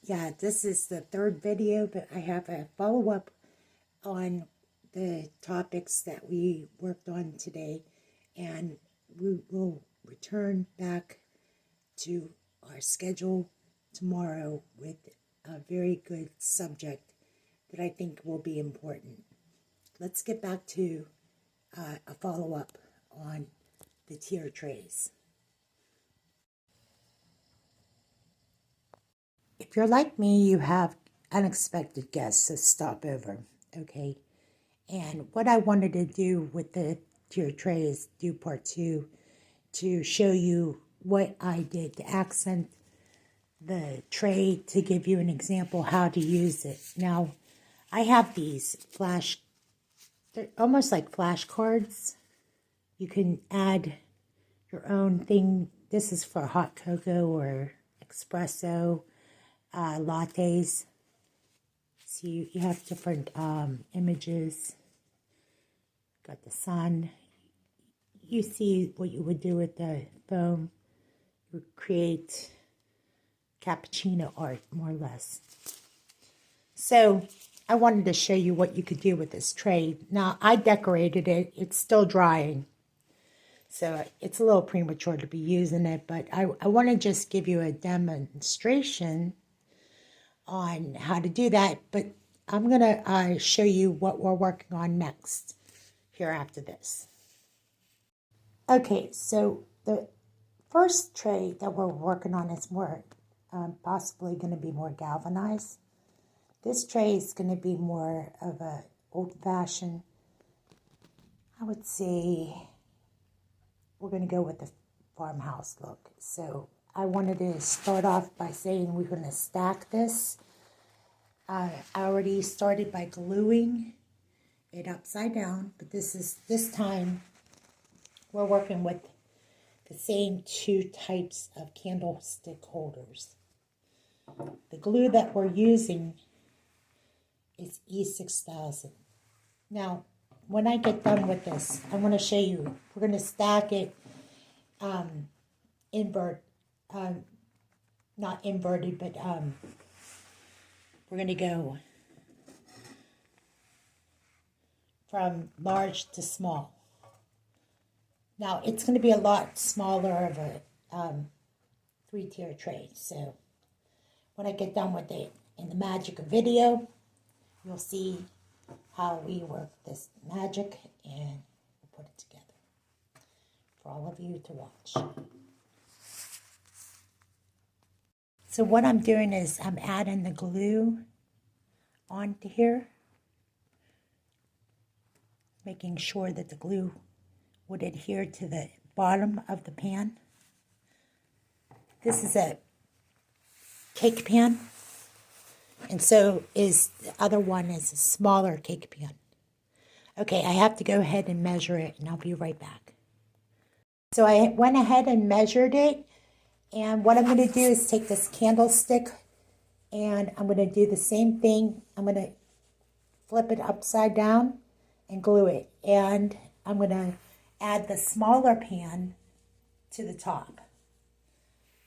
Yeah, this is the third video, but I have a follow-up on the topics that we worked on today, and we will return back to our schedule tomorrow with a very good subject that I think will be important. Let's get back to a follow-up on the tier trays. If you're like me, you have unexpected guests that stop over, okay? And what I wanted to do with the tier tray is do part two to show you what I did to accent the tray, to give you an example how to use it. Now, I have these they're almost like flashcards. You can add your own thing. This is for hot cocoa or espresso, lattes. So you have different images. Got the sun. You see what you would do with the foam. You would create cappuccino art, more or less. So I wanted to show you what you could do with this tray. Now, I decorated it. It's still drying. So it's a little premature to be using it, but I want to just give you a demonstration on how to do that. But I'm going to show you what we're working on next here after this. Okay, so the first tray that we're working on is more possibly going to be more galvanized. This tray is going to be more of a old-fashioned, I would say we're going to go with the farmhouse look. So I wanted to start off by saying we're going to stack this. I already started by gluing it upside down, but this time we're working with the same two types of candlestick holders. The glue that we're using is E6000. Now, when I get done with this, I want to show you, we're going to stack it not inverted, but we're going to go from large to small. Now, it's going to be a lot smaller of a three-tier tray. So when I get done with it in the magic of video, you'll see how we work this magic and we'll put it together for all of you to watch. So what I'm doing is I'm adding the glue onto here, making sure that the glue would adhere to the bottom of the pan. This is a cake pan, and so is the other one is a smaller cake pan. Okay, I have to go ahead and measure it, and I'll be right back. So I went ahead and measured it, and what I'm going to do is take this candlestick, and I'm going to do the same thing. I'm going to flip it upside down and glue it, and I'm going to add the smaller pan to the top,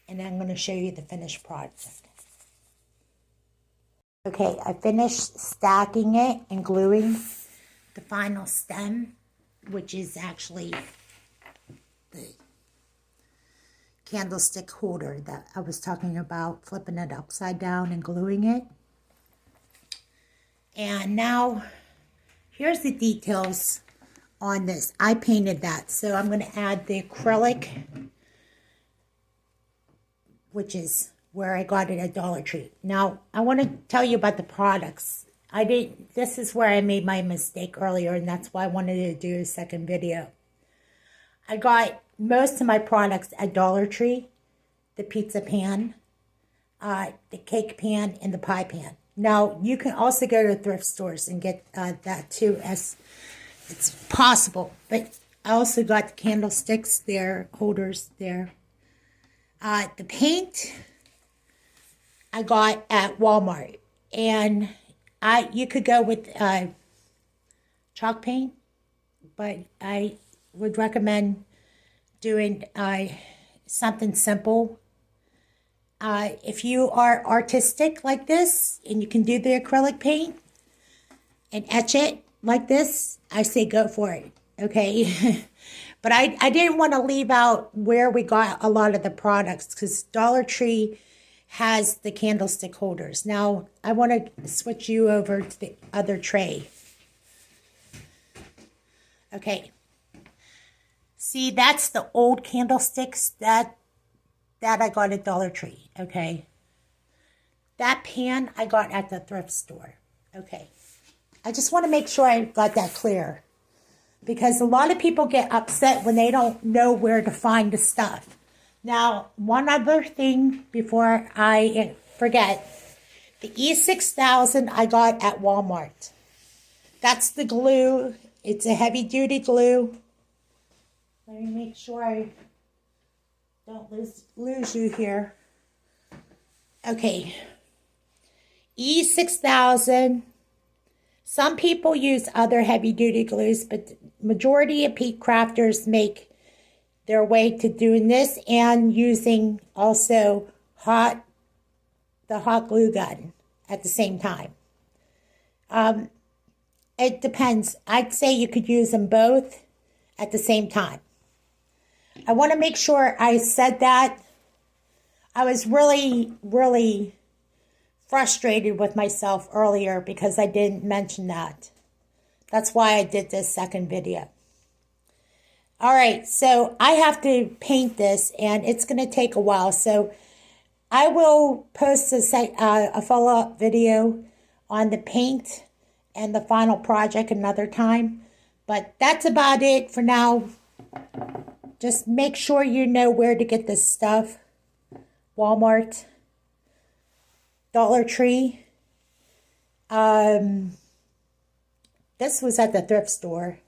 and I'm going to show you the finished product. Okay, I finished stacking it and gluing the final stem, which is actually the candlestick holder that I was talking about, flipping it upside down and gluing it. And now, here's the details on this. I painted that, so I'm going to add the acrylic, which is where I got it at Dollar Tree. Now, I want to tell you about the products. This is where I made my mistake earlier, and that's why I wanted to do a second video. I got most of my products at Dollar Tree, the pizza pan, the cake pan, and the pie pan. Now, you can also go to thrift stores and get that too, as it's possible. But I also got the candlesticks there, holders there. The paint I got at Walmart, and you could go with chalk paint, but I would recommend doing something simple If you are artistic like this and you can do the acrylic paint and etch it like this, I say go for it, okay? But I didn't want to leave out where we got a lot of the products because Dollar Tree has the candlestick holders. Now, I want to switch you over to the other tray. Okay. See, that's the old candlesticks that I got at Dollar Tree, okay? That pan I got at the thrift store, okay? I just want to make sure I got that clear because a lot of people get upset when they don't know where to find the stuff. Now, one other thing before I forget, the E6000 I got at Walmart. That's the glue. It's a heavy-duty glue. Let me make sure I don't lose you here. Okay. E6000. Some people use other heavy-duty glues, but the majority of peat crafters make their way to doing this and using also the hot glue gun at the same time. It depends. I'd say you could use them both at the same time. I want to make sure I said that. I was really, really frustrated with myself earlier because I didn't mention that. That's why I did this second video. All right, so I have to paint this, and it's going to take a while. So I will post a follow-up video on the paint and the final project another time. But that's about it for now. Just make sure you know where to get this stuff. Walmart, Dollar Tree. This was at the thrift store.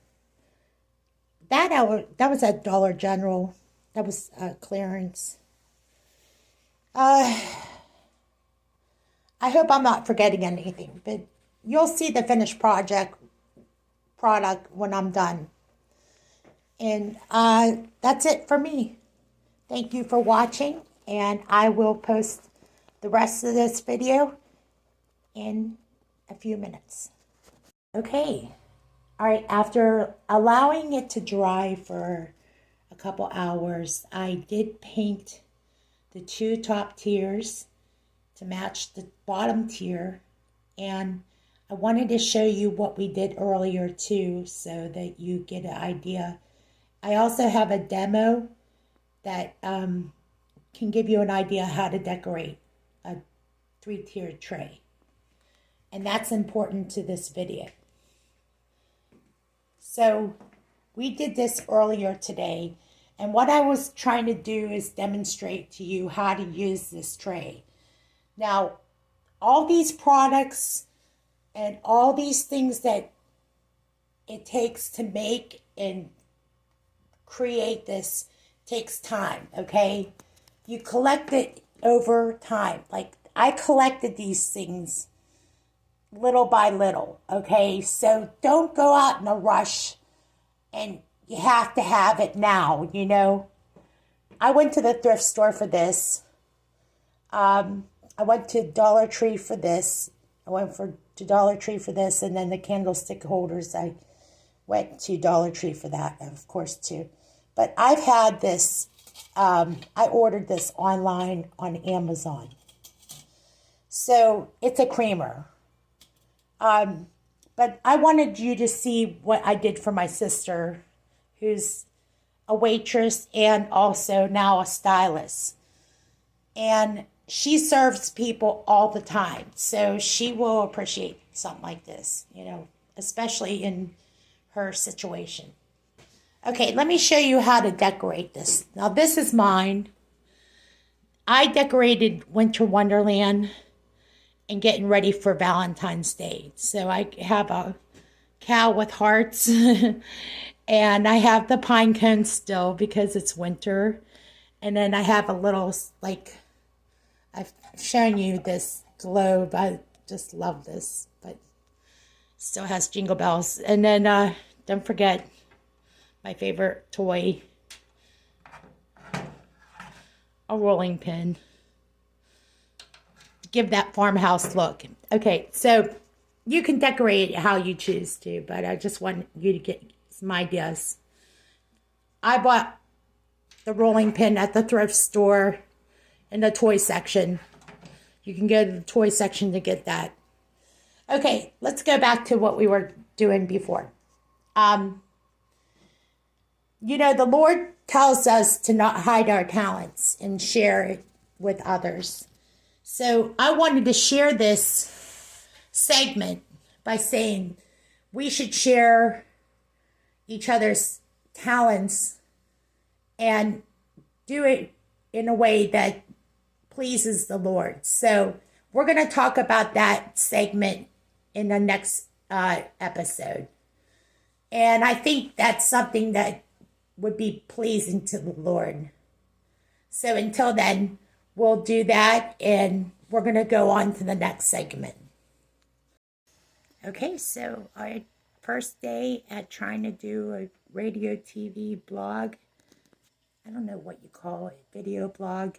That was at Dollar General. That was clearance. I hope I'm not forgetting anything, but you'll see the finished product when I'm done. And that's it for me. Thank you for watching, and I will post the rest of this video in a few minutes. Okay. All right, after allowing it to dry for a couple hours, I did paint the two top tiers to match the bottom tier, and I wanted to show you what we did earlier too so that you get an idea. I also have a demo that can give you an idea how to decorate a 3-tiered tray, and that's important to this video. So we did this earlier today, and what I was trying to do is demonstrate to you how to use this tray. Now, all these products and all these things that it takes to make and create this takes time, okay? You collect it over time. Like, I collected these things little by little, okay? So don't go out in a rush and you have to have it now, you know? I went to the thrift store for this. I went to Dollar Tree for this. To Dollar Tree for this, and then the candlestick holders, I went to Dollar Tree for that, of course, too. But I've had this, I ordered this online on Amazon. So it's a creamer. But I wanted you to see what I did for my sister, who's a waitress and also now a stylist. And she serves people all the time, so she will appreciate something like this, you know, especially in her situation. Okay, let me show you how to decorate this. Now, this is mine. I decorated Winter Wonderland and getting ready for Valentine's Day. So I have a cow with hearts, and I have the pine cones still because it's winter. And then I have a little, like, I've shown you this globe. I just love this, but still has jingle bells. And then don't forget my favorite toy, a rolling pin. give that farmhouse look. Okay, so you can decorate it how you choose to, but I just want you to get some ideas. I bought the rolling pin at the thrift store in the toy section. You can go to the toy section to get that. Okay, let's go back to what we were doing before. The Lord tells us to not hide our talents and share it with others. So I wanted to share this segment by saying we should share each other's talents and do it in a way that pleases the Lord. So we're going to talk about that segment in the next episode. And I think that's something that would be pleasing to the Lord. So until then, we'll do that, and we're going to go on to the next segment. Okay, so our first day at trying to do a radio, TV, blog, I don't know what you call it, video blog,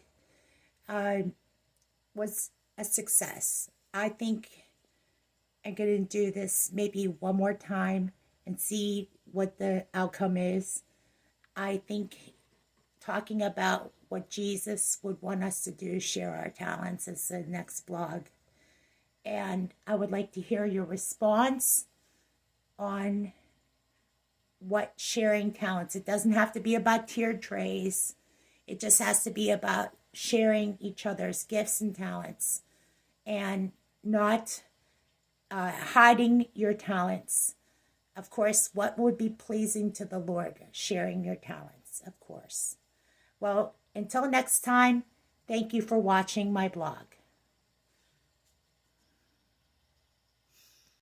was a success. I think I'm going to do this maybe one more time and see what the outcome is. I think talking about what Jesus would want us to do, share our talents, is the next blog. And I would like to hear your response on what sharing talents. It doesn't have to be about tiered trays. It just has to be about sharing each other's gifts and talents and not hiding your talents. Of course, what would be pleasing to the Lord? Sharing your talents, of course. Well, until next time, thank you for watching my blog.